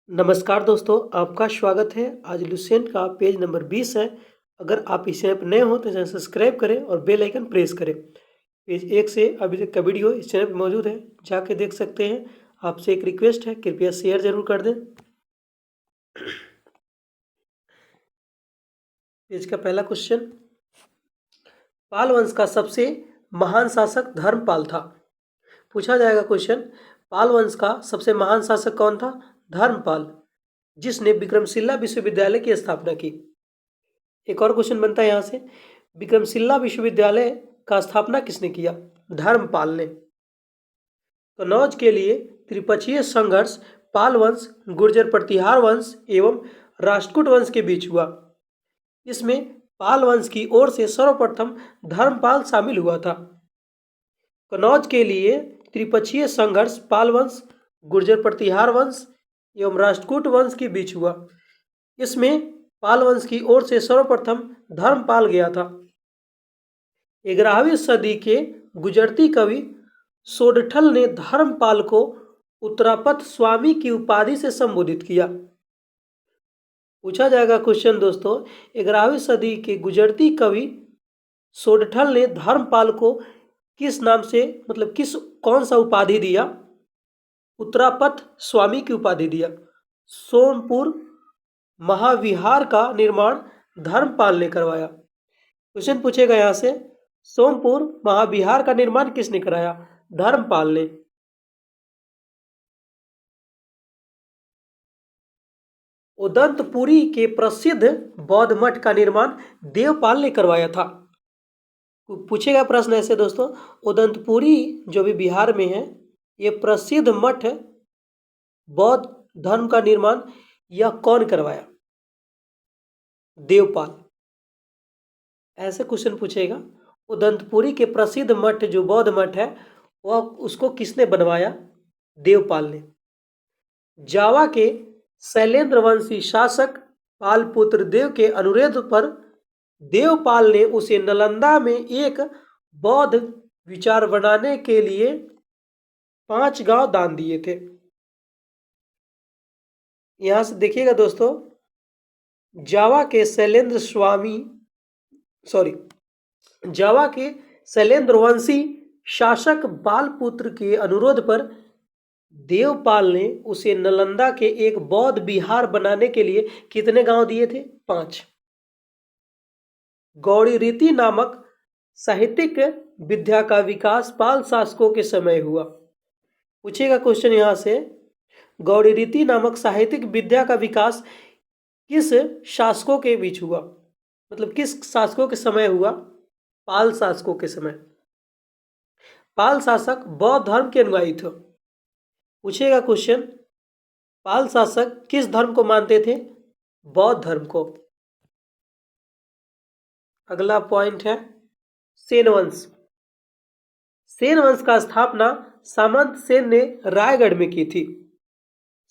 नमस्कार दोस्तों, आपका स्वागत है। आज लुसेंट का पेज नंबर 20 है। अगर आप इस चैनल पर नए हो तो चैनल सब्सक्राइब करें और बेल आइकन प्रेस करें। पेज 1 से अभी तक का वीडियो इस चैनल पर मौजूद है, जाके देख सकते हैं। आपसे एक रिक्वेस्ट है, कृपया शेयर जरूर कर दें। पेज का पहला क्वेश्चन, पाल वंश का सबसे महान शासक धर्मपाल था। पूछा जाएगा क्वेश्चन, पाल वंश का सबसे महान शासक कौन था? धर्मपाल, जिसने विक्रमशिला विश्वविद्यालय की स्थापना की। एक और क्वेश्चन बनता है यहाँ से, विक्रमशिला विश्वविद्यालय का स्थापना किसने किया? धर्मपाल ने। कनौज के लिए त्रिपक्षीय संघर्ष पाल वंश, गुर्जर प्रतिहार वंश एवं राष्ट्रकूट वंश के बीच हुआ। इसमें पाल वंश की ओर से सर्वप्रथम धर्मपाल शामिल हुआ था। कनौज के लिए त्रिपक्षीय संघर्ष पाल वंश, गुर्जर प्रतिहार वंश एवं राष्ट्रकूट वंश के बीच हुआ। इसमें पाल वंश की ओर से सर्वप्रथम धर्मपाल गया था। 11वीं सदी के गुजरती कवि सोडठल ने धर्मपाल को उत्तरापथ स्वामी की उपाधि से संबोधित किया। पूछा जाएगा क्वेश्चन दोस्तों, 11वीं सदी के गुजरती कवि सोडठल ने धर्मपाल को किस नाम से, मतलब कौन सा उपाधि दिया? उत्तरापथ स्वामी की उपाधि दिया। सोमपुर महाविहार का निर्माण धर्मपाल ने करवाया। क्वेश्चन पूछेगा यहाँ से, सोमपुर महाविहार का निर्माण किसने कराया? धर्मपाल ने। उदंतपुरी के प्रसिद्ध बौद्ध मठ का निर्माण देवपाल ने करवाया था। पूछेगा प्रश्न ऐसे दोस्तों, उदंतपुरी जो भी बिहार में है, ये प्रसिद्ध मठ बौद्ध धर्म का निर्माण यह कौन करवाया? देवपाल। ऐसे क्वेश्चन पूछेगा, उदंतपुरी के प्रसिद्ध मठ जो बौद्ध मठ है वह उसको किसने बनवाया? देवपाल ने। जावा के शैलेंद्र वंशी शासक पालपुत्र देव के अनुरोध पर देवपाल ने उसे नालंदा में एक बौद्ध विचार बनाने के लिए 5 गांव दान दिए थे। यहां से देखिएगा दोस्तों, जावा के शैलेंद्र वंशी शासक पालपुत्र के अनुरोध पर देवपाल ने उसे नालंदा के एक बौद्ध विहार बनाने के लिए कितने गांव दिए थे? 5। गौड़ी रीति नामक साहित्यिक विद्या का विकास पाल शासकों के समय हुआ। पूछेगा क्वेश्चन यहां से, गौड़ी रीति नामक साहित्यिक विद्या का विकास किस शासकों के बीच हुआ? मतलब किस शासकों के समय हुआ? पाल शासकों के समय। पाल शासक बौद्ध धर्म के अनुयायी थे। पूछेगा क्वेश्चन, पाल शासक किस धर्म को मानते थे? बौद्ध धर्म को। अगला पॉइंट है सेन वंश। सेन वंश का स्थापना सामंत सेन ने रायगढ़ में की थी,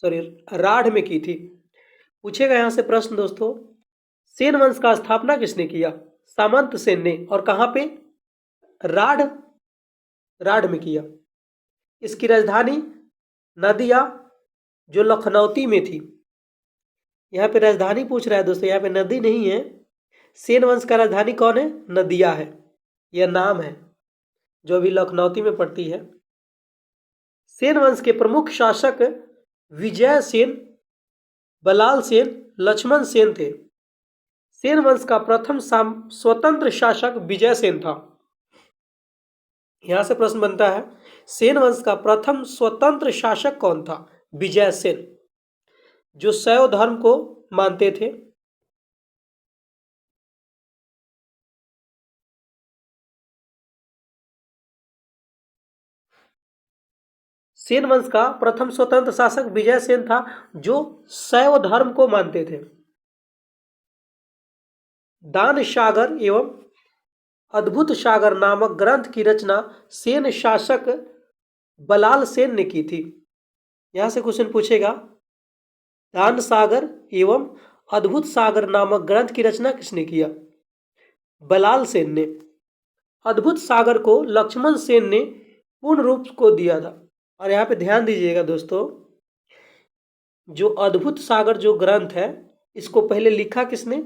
राढ़ में की थी। पूछेगा यहां से प्रश्न दोस्तों, सेन वंश का स्थापना किसने किया? सामंत सेन ने। और कहां पे? राढ़ में किया। इसकी राजधानी नदिया जो लखनौती में थी। यहाँ पे राजधानी पूछ रहा है दोस्तों, यहाँ पे नदी नहीं है। सेन वंश का राजधानी कौन है? नदिया है, यह नाम है जो अभी लखनौती में पड़ती है। सेन वंश के प्रमुख शासक विजय सेन, बलाल सेन, लक्ष्मण सेन थे। सेन वंश का प्रथम स्वतंत्र शासक विजय सेन था। यहां से प्रश्न बनता है, सेन वंश का प्रथम स्वतंत्र शासक कौन था? विजय सेन, जो शैव धर्म को मानते थे। सेन वंश का प्रथम स्वतंत्र शासक विजय सेन था, जो शैव धर्म को मानते थे। दान सागर एवं अद्भुत सागर नामक ग्रंथ की रचना सेन शासक बलाल सेन ने की थी। यहां से क्वेश्चन पूछेगा, दान सागर एवं अद्भुत सागर नामक ग्रंथ की रचना किसने किया? बलाल सेन ने। अद्भुत सागर को लक्ष्मण सेन ने पूर्ण रूप को दिया था। और यहाँ पे ध्यान दीजिएगा दोस्तों, जो अद्भुत सागर जो ग्रंथ है, इसको पहले लिखा किसने?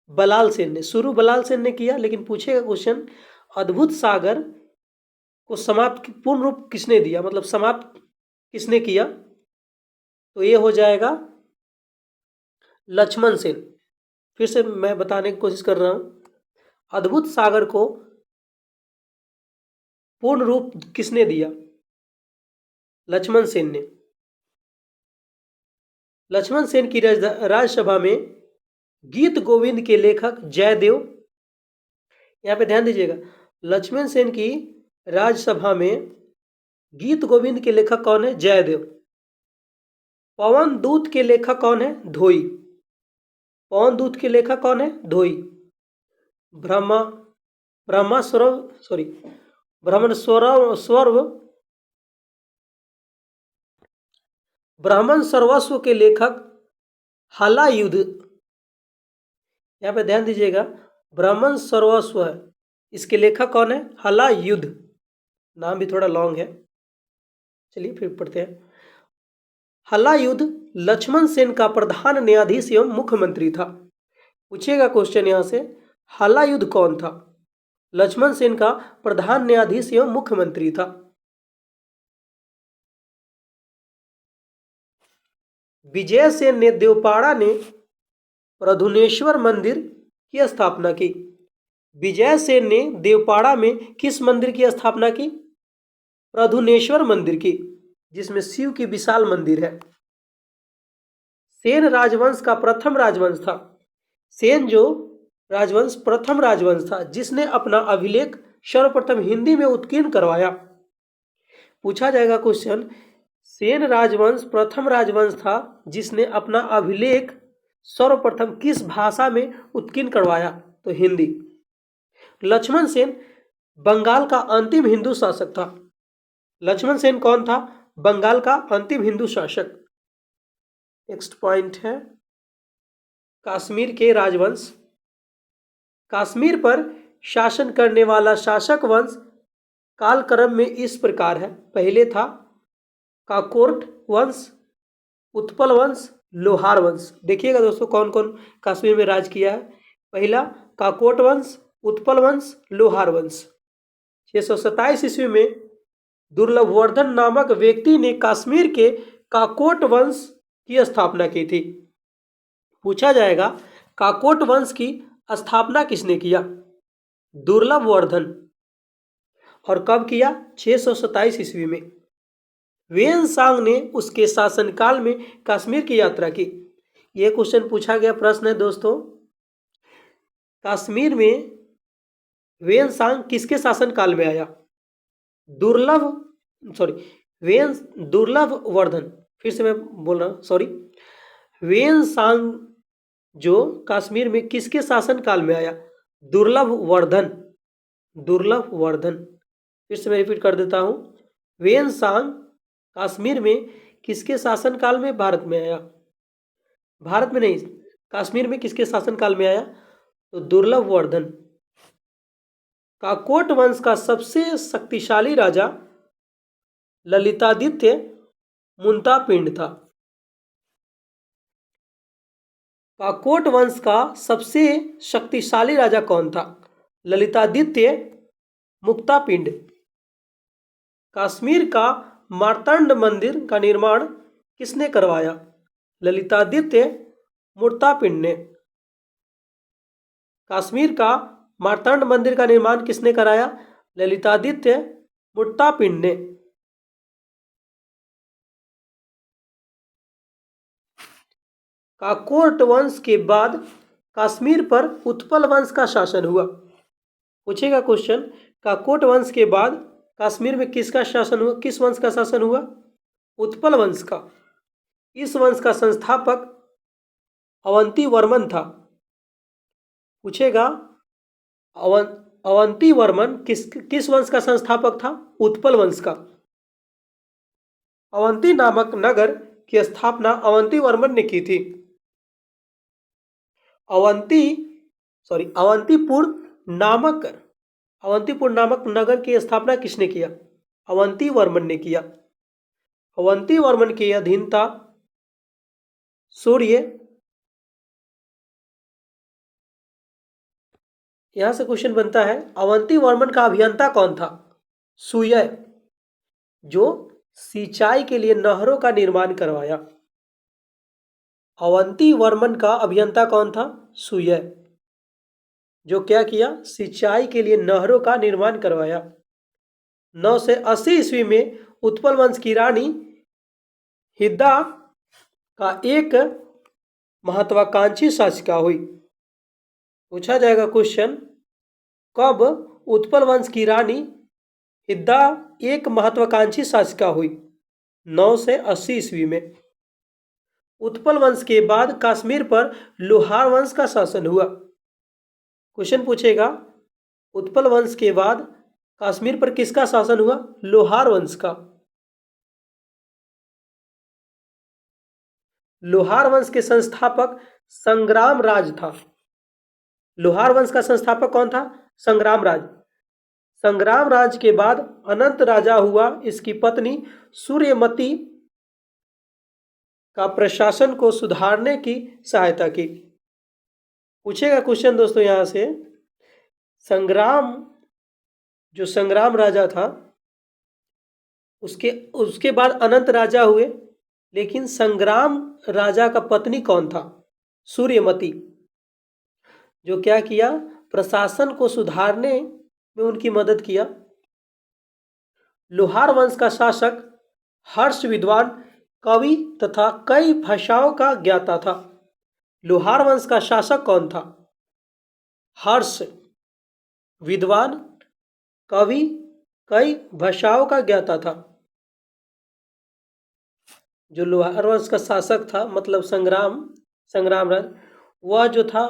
बलाल सेन ने। शुरू बलाल सेन ने किया, लेकिन पूछेगा क्वेश्चन अद्भुत सागर को समाप्त पूर्ण रूप किसने दिया, मतलब समाप्त किसने किया? तो ये हो जाएगा लक्ष्मण सेन। फिर से मैं बताने की कोशिश कर रहा हूं, अद्भुत सागर को पूर्ण रूप किसने दिया? लक्ष्मण सेन ने। लक्ष्मण सेन की राज्यसभा में गीत गोविंद के लेखक जयदेव, यहां पे ध्यान दीजिएगा, लक्ष्मण सेन की राज्यसभा में गीत गोविंद के लेखक कौन है? जयदेव। पवन दूत के लेखक कौन है? धोई। पवन दूत के लेखक कौन है? धोई। ब्रह्मा ब्रह्मा स्वरव सॉरी ब्राह्मण स्वर्व ब्राह्मण सर्वस्व के लेखक हलायुध। यहाँ पे ध्यान दीजिएगा, ब्राह्मण सर्वस्व है, इसके लेखक कौन है? हलायुध। नाम भी थोड़ा लॉन्ग है, चलिए फिर पढ़ते हैं। हलायुध लक्ष्मण सेन का प्रधान न्यायाधीश एवं मुख्यमंत्री था। पूछेगा क्वेश्चन यहां से, हलायुध कौन था? लक्ष्मण सेन का प्रधान न्यायाधीश एवं मुख्यमंत्री था। विजय सेन ने देवपाड़ा ने प्रधुनेश्वर मंदिर की स्थापना की। विजय सेन ने देवपाड़ा में किस मंदिर की स्थापना की? प्रधुनेश्वर मंदिर की, जिसमें शिव की विशाल मंदिर है। सेन राजवंश का प्रथम राजवंश था। सेन जो राजवंश प्रथम राजवंश था जिसने अपना अभिलेख सर्वप्रथम हिंदी में उत्कीर्ण करवाया। पूछा जाएगा क्वेश्चन, सेन राजवंश प्रथम राजवंश था जिसने अपना अभिलेख सर्वप्रथम किस भाषा में उत्कीर्ण करवाया? तो हिंदी। लक्ष्मण सेन बंगाल का अंतिम हिंदू शासक था। लक्ष्मण सेन कौन था? बंगाल का अंतिम हिंदू शासक। नेक्स्ट पॉइंट है कश्मीर के राजवंश। कश्मीर पर शासन करने वाला शासक वंश कालक्रम में इस प्रकार है। पहले था काकोट वंश, उत्पल वंश, लोहार वंश। देखिएगा दोस्तों कौन कौन कश्मीर में राज किया है। पहला काकोट वंश, उत्पल वंश, लोहार वंश। 627 ईस्वी में दुर्लभवर्धन नामक व्यक्ति ने कश्मीर के काकोट वंश की स्थापना की थी। पूछा जाएगा काकोट वंश की स्थापना किसने किया? दुर्लभवर्धन। और कब किया? 627 ईस्वी में। वेनसांग ने उसके शासनकाल में कश्मीर की यात्रा की। यह क्वेश्चन पूछा गया प्रश्न है दोस्तों, कश्मीर में वेनसांग किसके शासनकाल में आया? दुर्लभवर्धन। फिर से मैं बोल रहा हूं, सॉरी, वेनसांग जो कश्मीर में किसके शासनकाल में आया? दुर्लभवर्धन। दुर्लभवर्धन। फिर से मैं रिपीट कर देता हूं, वेनसांग कश्मीर में किसके शासनकाल में भारत में आया? भारत में नहीं, कश्मीर में किसके शासनकाल में आया? तो दुर्लभवर्धन। काकोट वंश का सबसे शक्तिशाली राजा ललितादित्य मुंतापिंड था। काकोट वंश का सबसे शक्तिशाली राजा कौन था? ललितादित्य मुक्तापिंड। कश्मीर का मार्तंड मंदिर का निर्माण किसने करवाया? ललितादित्य मुर्तापिंड ने। कश्मीर का मार्तंड मंदिर का निर्माण किसने कराया? ललितादित्य मुर्तापिंड ने। काकोट वंश के बाद कश्मीर पर उत्पल वंश का शासन हुआ। पूछेगा क्वेश्चन, काकोट वंश के बाद कश्मीर में किसका शासन हुआ? किस वंश का शासन हुआ? उत्पल वंश का। इस वंश का संस्थापक अवंती वर्मन था। पूछेगा अवंती वर्मन किस वंश का संस्थापक था? उत्पल वंश का। अवंती नामक नगर की स्थापना अवंती वर्मन ने की थी। अवंतीपुर नामक नगर की स्थापना किसने किया? अवंती वर्मन ने किया। अवंती वर्मन की अधीनता सूर्य। यहां से क्वेश्चन बनता है, अवंती वर्मन का अभियंता कौन था? सूर्य, जो सिंचाई के लिए नहरों का निर्माण करवाया। अवंती वर्मन का अभियंता कौन था? सूर्य, जो क्या किया? सिंचाई के लिए नहरों का निर्माण करवाया। 980 ईस्वी में उत्पल वंश की रानी हिद्दा का एक महत्वाकांक्षी शासिका हुई। पूछा जाएगा क्वेश्चन, कब उत्पल वंश की रानी हिद्दा एक महत्वाकांक्षी शासिका हुई? 980 ईस्वी में। उत्पल वंश के बाद कश्मीर पर लोहार वंश का शासन हुआ। क्वेश्चन पूछेगा, उत्पल वंश के बाद कश्मीर पर किसका शासन हुआ? लोहार वंश का। लोहार वंश के संस्थापक संग्रामराज था। लोहार वंश का संस्थापक कौन था? संग्रामराज। संग्रामराज के बाद अनंत राजा हुआ। इसकी पत्नी सूर्यमती का प्रशासन को सुधारने की सहायता की। पूछेगा क्वेश्चन दोस्तों यहां से, जो संग्राम राजा था उसके बाद अनंत राजा हुए, लेकिन संग्राम राजा का पत्नी कौन था? सूर्यमती, जो क्या किया? प्रशासन को सुधारने में उनकी मदद किया। लोहार वंश का शासक हर्ष विद्वान कवि तथा कई भाषाओं का ज्ञाता था। लोहार वंश का शासक कौन था? हर्ष विद्वान कवि कई भाषाओं का ज्ञाता था। जो लोहार वंश का शासक था मतलब संग्रामराज, वह जो था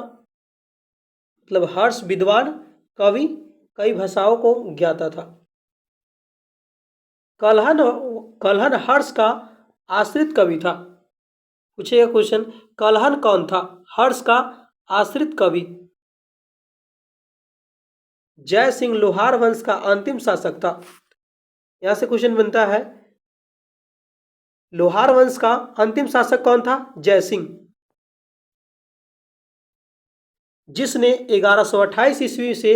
मतलब हर्ष विद्वान कवि कई भाषाओं को ज्ञाता था। कल्हन हर्ष का आश्रित कवि था। पूछेगा क्वेश्चन, कल्हन कौन था? हर्ष का आश्रित कवि। जय सिंह लोहार वंश का अंतिम शासक था। यहां से क्वेश्चन बनता है, लोहार वंश का अंतिम शासक कौन था? जय सिंह, जिसने 1128 ईस्वी से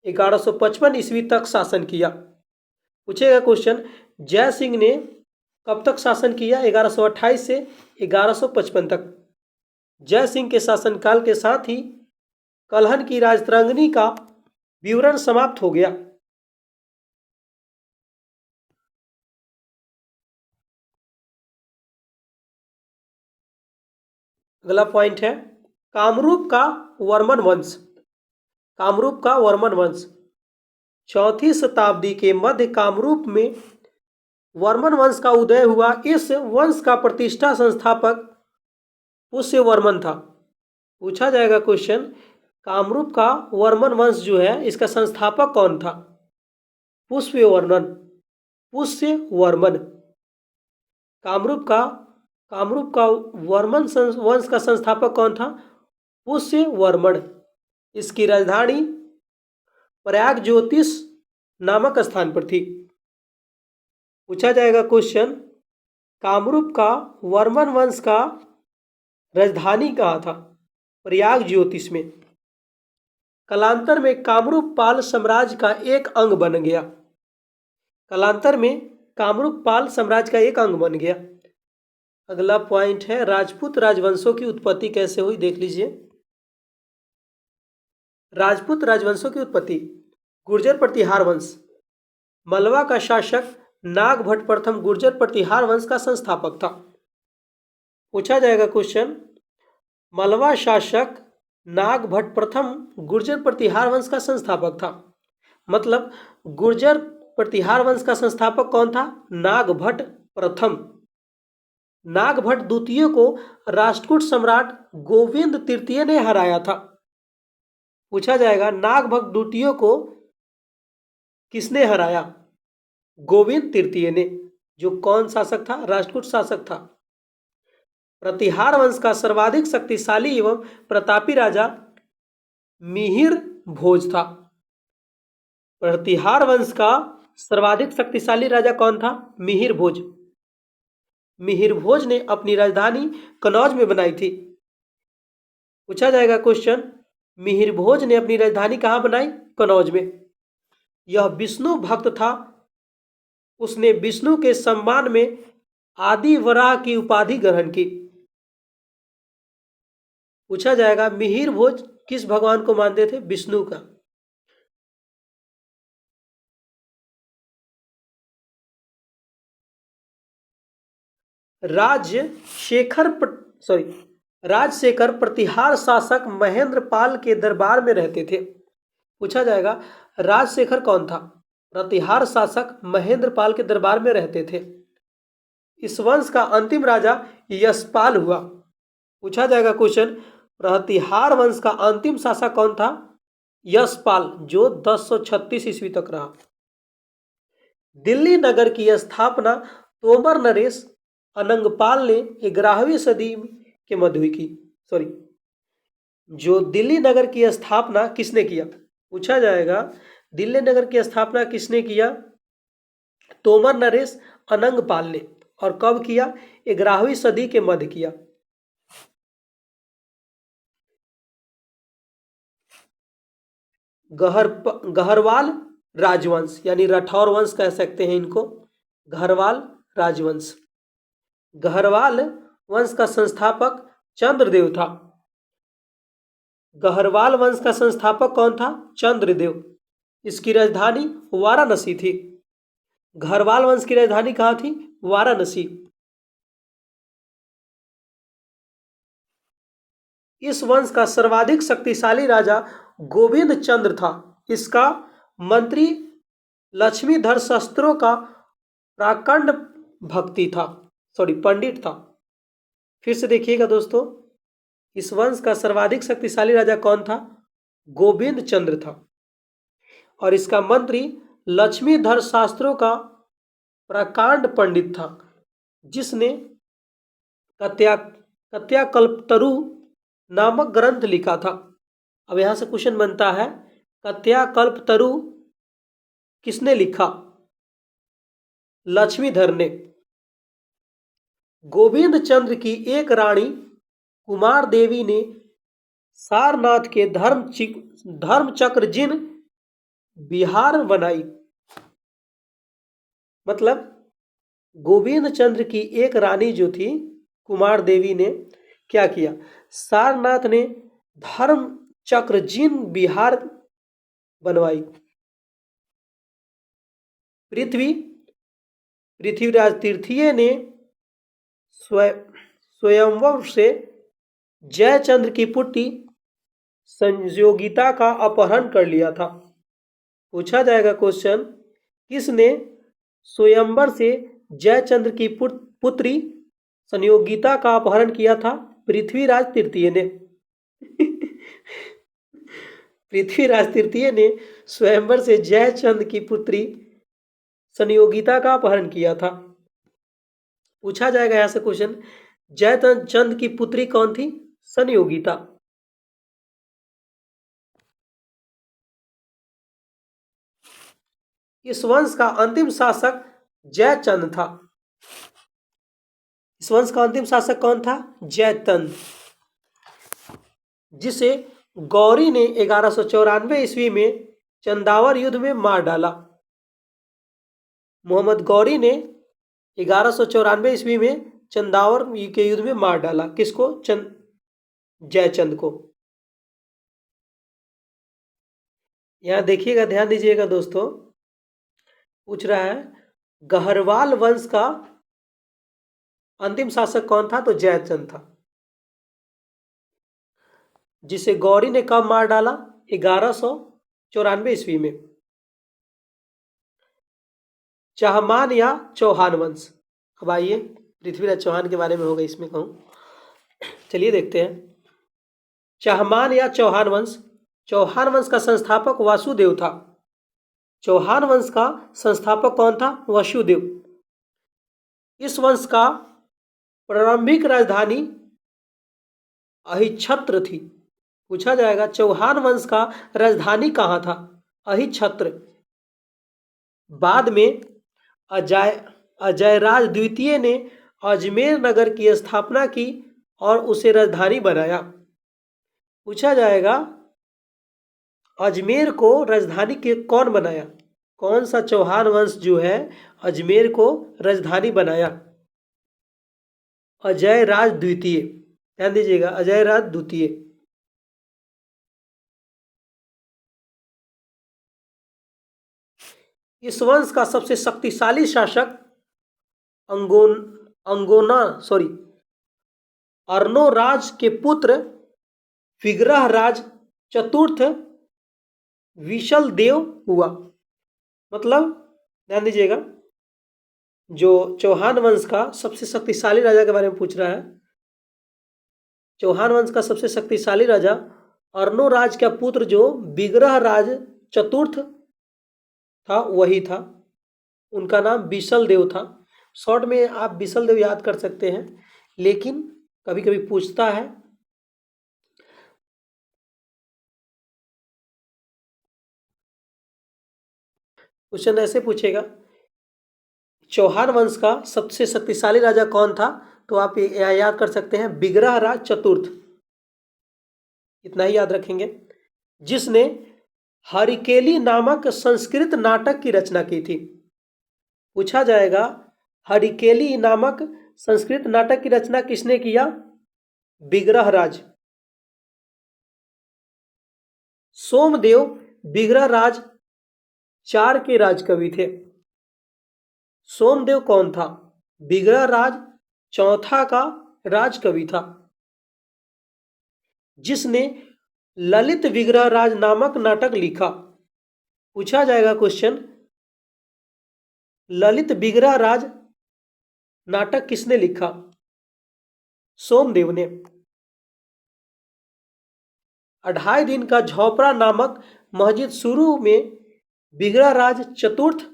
1155 ईस्वी तक शासन किया। पूछेगा क्वेश्चन, जय सिंह ने कब तक शासन किया? 1128 से 1155 तक। जय सिंह के शासनकाल के साथ ही कल्हन की राजतरंगिणी का विवरण समाप्त हो गया। अगला पॉइंट है कामरूप का वर्मन वंश। कामरूप का वर्मन वंश 4वीं शताब्दी के मध्य कामरूप में वर्मन वंश का उदय हुआ। इस वंश का प्रतिष्ठा संस्थापक पुष्यवर्मन था। पूछा जाएगा क्वेश्चन, कामरूप का वर्मन वंश जो है इसका संस्थापक कौन था? पुष्यवर्मन। कामरूप का वर्मन वंश का संस्थापक कौन था? पुष्यवर्मन। इसकी राजधानी प्रयाग ज्योतिष नामक स्थान पर थी। पूछा जाएगा क्वेश्चन, कामरूप का वर्मन वंश का राजधानी कहाँ था? प्रयाग ज्योतिष में। कालांतर में कामरूप पाल साम्राज्य का एक अंग बन गया। कालांतर में कामरूप पाल साम्राज्य का एक अंग बन गया। अगला पॉइंट है राजपूत राजवंशों की उत्पत्ति कैसे हुई, देख लीजिए। राजपूत राजवंशों की उत्पत्ति, गुर्जर प्रतिहार वंश। मलवा का शासक नागभट्ट प्रथम गुर्जर प्रतिहार वंश का संस्थापक था। पूछा जाएगा क्वेश्चन, मलवा शासक नागभट्ट प्रथम गुर्जर प्रतिहार वंश का संस्थापक था। मतलब गुर्जर प्रतिहार वंश का संस्थापक कौन था? नागभट्ट प्रथम। नागभट्ट द्वितीय को राष्ट्रकूट सम्राट गोविंद तृतीय ने हराया था। पूछा जाएगा नागभट्ट द्वितीय को किसने हराया? गोविंद तृतीय ने, जो कौन शासक था? राष्ट्रकूट शासक था। प्रतिहार वंश का सर्वाधिक शक्तिशाली एवं प्रतापी राजा मिहिर भोज था। प्रतिहार वंश का सर्वाधिक शक्तिशाली राजा कौन था? मिहिर भोज। मिहिर भोज ने अपनी राजधानी कनौज में बनाई थी? पूछा जाएगा क्वेश्चन, मिहिर भोज ने अपनी राजधानी कहाँ बनाई? कनौज में। यह विष्णु भक्त था। उसने विष्णु के सम्मान में आदि वराह की उपाधि ग्रहण की। पूछा जाएगा मिहिर भोज किस भगवान को मानते थे? विष्णु का। राजशेखर प्रतिहार शासक महेंद्र पाल के दरबार में रहते थे। पूछा जाएगा राजशेखर कौन था? प्रतिहार शासक महेंद्र पाल के दरबार में रहते थे। इस वंश का अंतिम राजा यशपाल हुआ। पूछा जाएगा क्वेश्चन, प्रतिहार वंश का अंतिम शासक कौन था? यशपाल, जो 1036 ईस्वी तक रहा। दिल्ली नगर की स्थापना तोमर नरेश अनंगपाल ने 11वीं सदी के मध्य हुई की। जो दिल्ली नगर की स्थापना किसने किया? पूछा जाएगा दिल्ली नगर की स्थापना किसने किया? तोमर नरेश अनंगपाल ने। और कब किया? 11वीं सदी के मध्य किया। गहरवाल राजवंश यानी राठौर वंश कह सकते हैं इनको, गहरवाल राजवंश। गहरवाल वंश का संस्थापक चंद्रदेव था। गहरवाल वंश का संस्थापक कौन था? चंद्रदेव। इसकी राजधानी वाराणसी थी। गहरवाल वंश की राजधानी कहाँ थी? वाराणसी। इस वंश का सर्वाधिक शक्तिशाली राजा गोविंद चंद्र था। इसका मंत्री लक्ष्मीधर शस्त्रों का प्राकंड पंडित था। फिर से देखिएगा दोस्तों, इस वंश का सर्वाधिक शक्तिशाली राजा कौन था? गोविंद चंद्र था। और इसका मंत्री लक्ष्मीधर शास्त्रों का प्रकांड पंडित था, जिसने कत्याकल्पतरु नामक ग्रंथ लिखा था। अब यहां से क्वेश्चन बनता है, कत्याकल्पतरु किसने लिखा? लक्ष्मीधर ने। गोविंद चंद्र की एक रानी कुमार देवी ने सारनाथ के धर्म चक्र जिन विहार बनाई। मतलब गोविंद चंद्र की एक रानी जो थी कुमार देवी ने क्या किया? सारनाथ ने धर्म चक्र जिन विहार बनवाई। पृथ्वीराज तृतीय ने स्वयंवर से जयचंद्र की पुत्री संयोगिता का अपहरण कर लिया था। पूछा जाएगा क्वेश्चन, किसने स्वयंवर से जयचंद्र की पुत्री संयोगिता का अपहरण किया था? पृथ्वीराज तृतीय ने। पृथ्वीराज तृतीय ने स्वयंवर से जयचंद की पुत्री संयोगिता का अपहरण किया था। पूछा जाएगा यहां से क्वेश्चन, जयचंद की पुत्री कौन थी? संयोगिता। इस वंश का अंतिम शासक जयचंद था। इस वंश का अंतिम शासक कौन था? जयचंद, जिसे गौरी ने 1194 ईस्वी में चंदावर युद्ध में मार डाला। मोहम्मद गौरी ने 1194 ईस्वी में चंदावर के युद्ध में मार डाला। किसको? जयचंद को। यहां देखिएगा, ध्यान दीजिएगा दोस्तों, पूछ रहा है गहरवाल वंश का अंतिम शासक कौन था? तो जयचंद था, जिसे गौरी ने कब मार डाला? 1194 ईस्वी में। चाहमान या चौहान वंश। अब आइए पृथ्वीराज चौहान के बारे में होगा इसमें कहूं। चलिए देखते हैं, चाहमान या चौहान वंश। चौहान वंश का संस्थापक वासुदेव था। चौहान वंश का संस्थापक कौन था? वासुदेव। इस वंश का प्रारंभिक राजधानी अहिच्छत्र थी। पूछा जाएगा चौहान वंश का राजधानी कहाँ था? अहिच्छत्र। बाद में अजयराज द्वितीय ने अजमेर नगर की स्थापना की और उसे राजधानी बनाया? पूछा जाएगा अजमेर को राजधानी के कौन बनाया? कौन सा चौहान वंश जो है अजमेर को राजधानी बनाया? अजय राज द्वितीय। ध्यान दीजिएगा, अजय राज द्वितीय। इस वंश का सबसे शक्तिशाली शासक अंगोन अंगोना सॉरी अर्नोराज के पुत्र विग्रहराज चतुर्थ विशल देव हुआ। मतलब ध्यान दीजिएगा, जो चौहान वंश का सबसे शक्तिशाली राजा के बारे में पूछ रहा है। चौहान वंश का सबसे शक्तिशाली राजा अर्नोराज का पुत्र जो विग्रहराज चतुर्थ था वही था। उनका नाम विशल देव था। शॉर्ट में आप विशल देव याद कर सकते हैं, लेकिन कभी कभी पूछता है। क्वेश्चन ऐसे पूछेगा, चौहान वंश का सबसे शक्तिशाली राजा कौन था? तो आप यहाँ याद कर सकते हैं विग्रहराज चतुर्थ। इतना ही याद रखेंगे, जिसने हरिकेली नामक संस्कृत नाटक की रचना की थी। पूछा जाएगा हरिकेली नामक संस्कृत नाटक की रचना किसने किया? विग्रहराज। सोमदेव विग्रहराज चार के राजकवि थे। सोमदेव कौन था? विग्रहराज चौथा का राजकवि था, जिसने ललित विग्रहराज नामक नाटक लिखा। पूछा जाएगा क्वेश्चन, ललित विग्रहराज नाटक किसने लिखा? सोमदेव ने। अढ़ाई दिन का झोपड़ा नामक मस्जिद शुरू में विग्रहराज चतुर्थ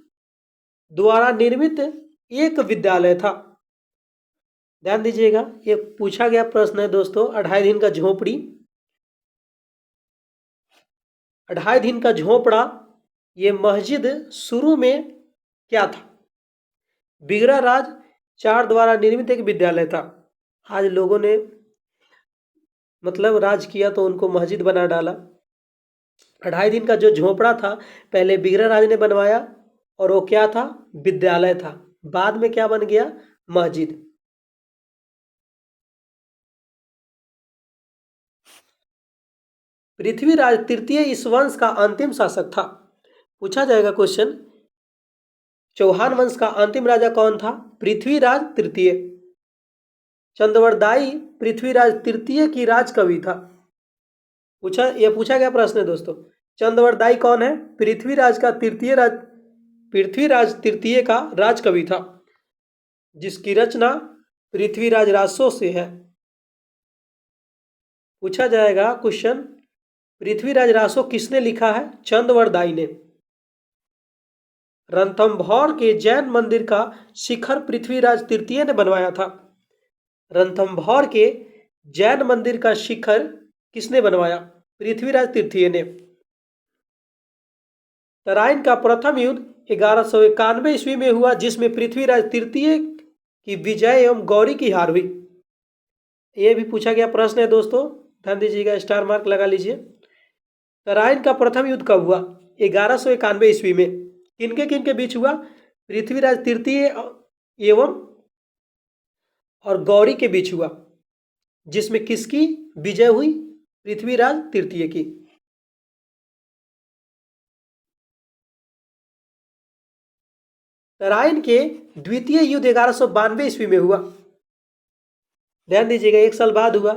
द्वारा निर्मित एक विद्यालय था। ध्यान दीजिएगा, ये पूछा गया प्रश्न है दोस्तों। अढ़ाई दिन का झोपड़ी, अढ़ाई दिन का झोपड़ा, ये मस्जिद शुरू में क्या था? विग्रहराज चार द्वारा निर्मित एक विद्यालय था। आज लोगों ने मतलब राज किया तो उनको मस्जिद बना डाला। अढ़ाई दिन का जो झोपड़ा था पहले विग्रहराज ने बनवाया, और वो क्या था? विद्यालय था। बाद में क्या बन गया? मस्जिद। पृथ्वीराज तृतीय इस वंश का अंतिम शासक था। पूछा जाएगा क्वेश्चन, चौहान वंश का अंतिम राजा कौन था? पृथ्वीराज तृतीय। चंद्रवरदाई पृथ्वीराज तृतीय की राजकवि था। पूछा गया प्रश्न है दोस्तों। चंद्रवरदाई कौन है? पृथ्वीराज तृतीय का राजकवि था, जिसकी रचना पृथ्वीराज रासो से है। पूछा जाएगा क्वेश्चन, पृथ्वीराज रासो किसने लिखा है? चंद्रवरदाई ने। रणथंभौर के जैन मंदिर का शिखर पृथ्वीराज तृतीय ने बनवाया था। रणथंभौर के जैन मंदिर का शिखर किसने बनवाया? पृथ्वीराज तृतीय ने। तराइन का प्रथम युद्ध 1191 ईस्वी में हुआ, जिसमें पृथ्वीराज तृतीय की विजय एवं गौरी की हार हुई। यह भी पूछा गया प्रश्न है दोस्तों, ध्यान दीजिएगा, स्टार मार्क लगा लीजिए। तराइन का प्रथम युद्ध कब हुआ? 1191 ईस्वी में। किनके बीच हुआ? पृथ्वीराज तृतीय एवं और गौरी के बीच हुआ, जिसमें किसकी विजय हुई? पृथ्वीराज तृतीय की। तराइन के द्वितीय युद्ध 1192 ईस्वी में हुआ। ध्यान दीजिएगा, एक साल बाद हुआ।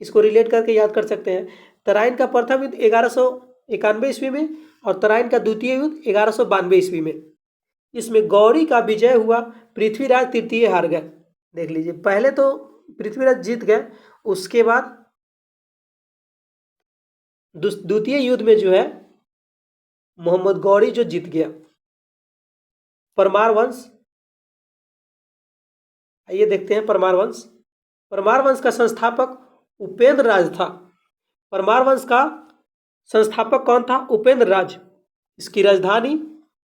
इसको रिलेट करके याद कर सकते हैं। तराइन का प्रथम युद्ध 1191 ईस्वी में और तराइन का द्वितीय युद्ध 1192 ईस्वी में। इसमें गौरी का विजय हुआ, पृथ्वीराज तृतीय हार गए। देख लीजिए, पहले तो पृथ्वीराज जीत गए, उसके बाद द्वितीय युद्ध में जो है मोहम्मद गौरी जो जीत गया। परमार वंश, आइए देखते हैं परमार वंश। परमार वंश का संस्थापक उपेंद्र राज था। परमार वंश का संस्थापक कौन था? उपेंद्र राज। इसकी राजधानी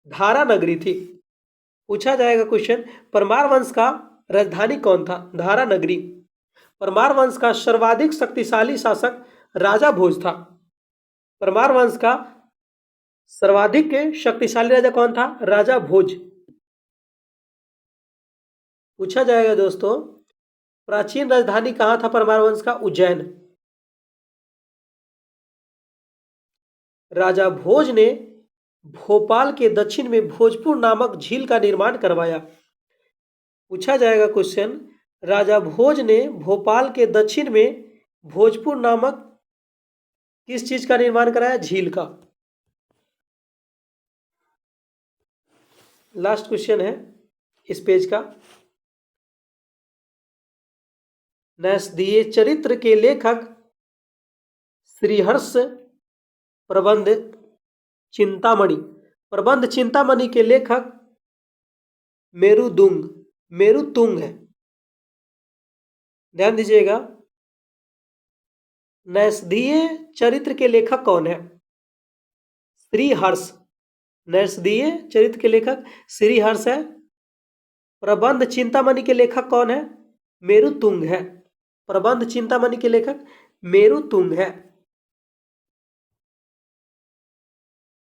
धारा नगरी थी। पूछा जाएगा क्वेश्चन, परमार वंश का राजधानी कौन था? धारा नगरी। परमार वंश का सर्वाधिक शक्तिशाली शासक राजा भोज था। परमार वंश का सर्वाधिक शक्तिशाली राजा कौन था? राजा भोज। पूछा जाएगा दोस्तों, प्राचीन राजधानी कहाँ था परमार वंश का? उज्जैन। राजा भोज ने भोपाल के दक्षिण में भोजपुर नामक झील का निर्माण करवाया। पूछा जाएगा क्वेश्चन, राजा भोज ने भोपाल के दक्षिण में भोजपुर नामक किस चीज का निर्माण कराया? झील का। लास्ट क्वेश्चन है इस पेज का। नैषधीय चरित्र के लेखक श्रीहर्ष प्रबंध चिंतामणि। प्रबंध चिंतामणि के लेखक मेरुतुंग है। ध्यान दीजिएगा, नैषधीय चरित्र के लेखक कौन है? श्रीहर्ष। नैषधीय चरित्र के लेखक श्रीहर्ष है। प्रबंध चिंतामणि के लेखक कौन है? मेरुतुंग है। प्रबंध चिंतामणि के लेखक मेरुतुंग है।